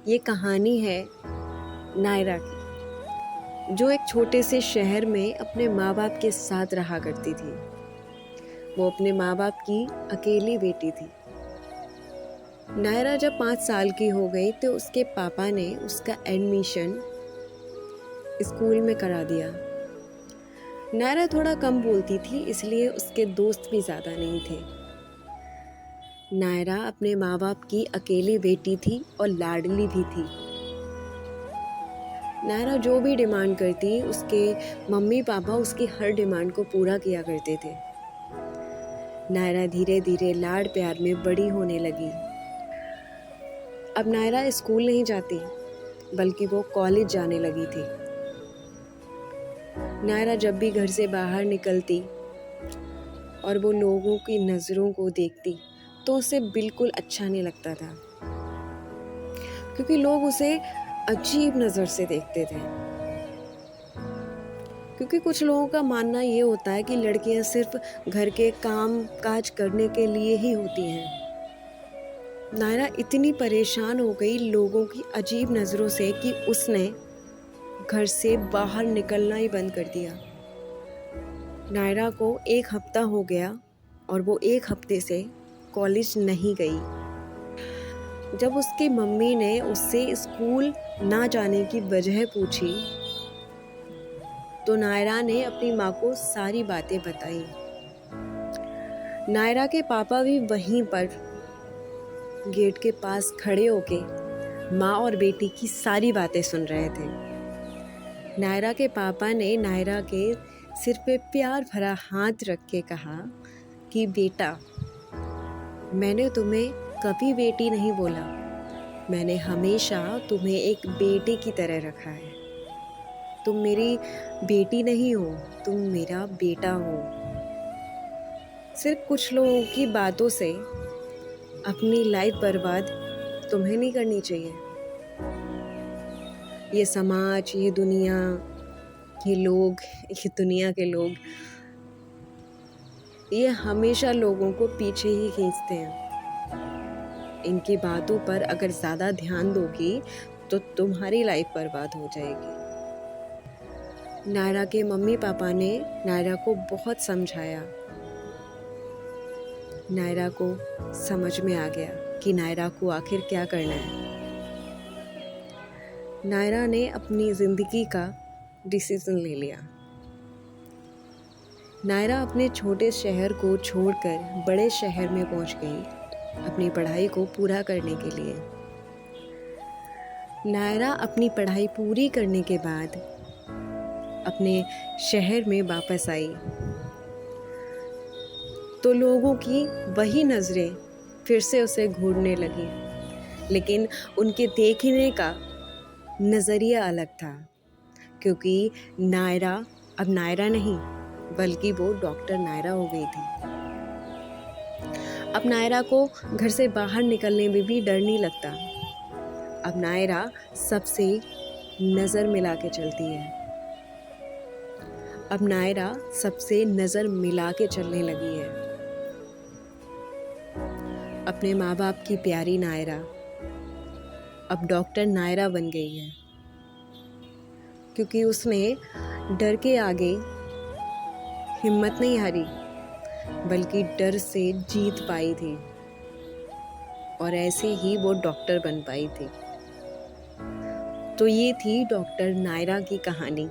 ये कहानी है नायरा की, जो एक छोटे से शहर में अपने माँ बाप के साथ रहा करती थी। वो अपने माँ बाप की अकेली बेटी थी। नायरा जब 5 साल की हो गई तो उसके पापा ने उसका एडमिशन स्कूल में करा दिया। नायरा थोड़ा कम बोलती थी, इसलिए उसके दोस्त भी ज़्यादा नहीं थे। नायरा अपने माँ बाप की अकेली बेटी थी और लाडली भी थी। नायरा जो भी डिमांड करती, उसके मम्मी पापा उसकी हर डिमांड को पूरा किया करते थे। नायरा धीरे धीरे लाड प्यार में बड़ी होने लगी। अब नायरा स्कूल नहीं जाती, बल्कि वो कॉलेज जाने लगी थी। नायरा जब भी घर से बाहर निकलती और वो लोगों की नज़रों को देखती, तो उसे बिल्कुल अच्छा नहीं लगता था, क्योंकि लोग उसे अजीब नज़र से देखते थे। क्योंकि कुछ लोगों का मानना ये होता है कि लड़कियां सिर्फ घर के काम काज करने के लिए ही होती हैं। नायरा इतनी परेशान हो गई लोगों की अजीब नज़रों से कि उसने घर से बाहर निकलना ही बंद कर दिया। नायरा को 1 हफ्ता हो गया और वो 1 हफ्ते से कॉलेज नहीं गई। जब उसकी मम्मी ने उससे स्कूल ना जाने की वजह पूछी, तो नायरा ने अपनी माँ को सारी बातें बताई। नायरा के पापा भी वहीं पर गेट के पास खड़े होके माँ और बेटी की सारी बातें सुन रहे थे। नायरा के पापा ने नायरा के सिर पे प्यार भरा हाथ रख के कहा कि बेटा, मैंने तुम्हें कभी बेटी नहीं बोला, मैंने हमेशा तुम्हें एक बेटे की तरह रखा है। तुम मेरी बेटी नहीं हो, तुम मेरा बेटा हो। सिर्फ कुछ लोगों की बातों से अपनी लाइफ बर्बाद तुम्हें नहीं करनी चाहिए। ये समाज, ये दुनिया, ये लोग, ये दुनिया के लोग, ये हमेशा लोगों को पीछे ही खींचते हैं। इनकी बातों पर अगर ज़्यादा ध्यान दोगी तो तुम्हारी लाइफ बर्बाद हो जाएगी। नायरा के मम्मी पापा ने नायरा को बहुत समझाया। नायरा को समझ में आ गया कि नायरा को आखिर क्या करना है। नायरा ने अपनी ज़िंदगी का डिसीज़न ले लिया। नायरा अपने छोटे शहर को छोड़कर बड़े शहर में पहुंच गई अपनी पढ़ाई को पूरा करने के लिए। नायरा अपनी पढ़ाई पूरी करने के बाद अपने शहर में वापस आई, तो लोगों की वही नज़रें फिर से उसे घूरने लगी, लेकिन उनके देखने का नज़रिया अलग था, क्योंकि नायरा अब नायरा नहीं, बल्कि वो डॉक्टर नायरा हो गई थी। अब नायरा को घर से बाहर निकलने में भी डर नहीं लगता। अब नायरा सबसे नज़र मिला के चलती है। अब नायरा सबसे नज़र मिला के चलने लगी है। अपने माँ बाप की प्यारी नायरा अब डॉक्टर नायरा बन गई है, क्योंकि उसने डर के आगे हिम्मत नहीं हारी, बल्कि डर से जीत पाई थी, और ऐसे ही वो डॉक्टर बन पाई थी। तो ये थी डॉक्टर नायरा की कहानी।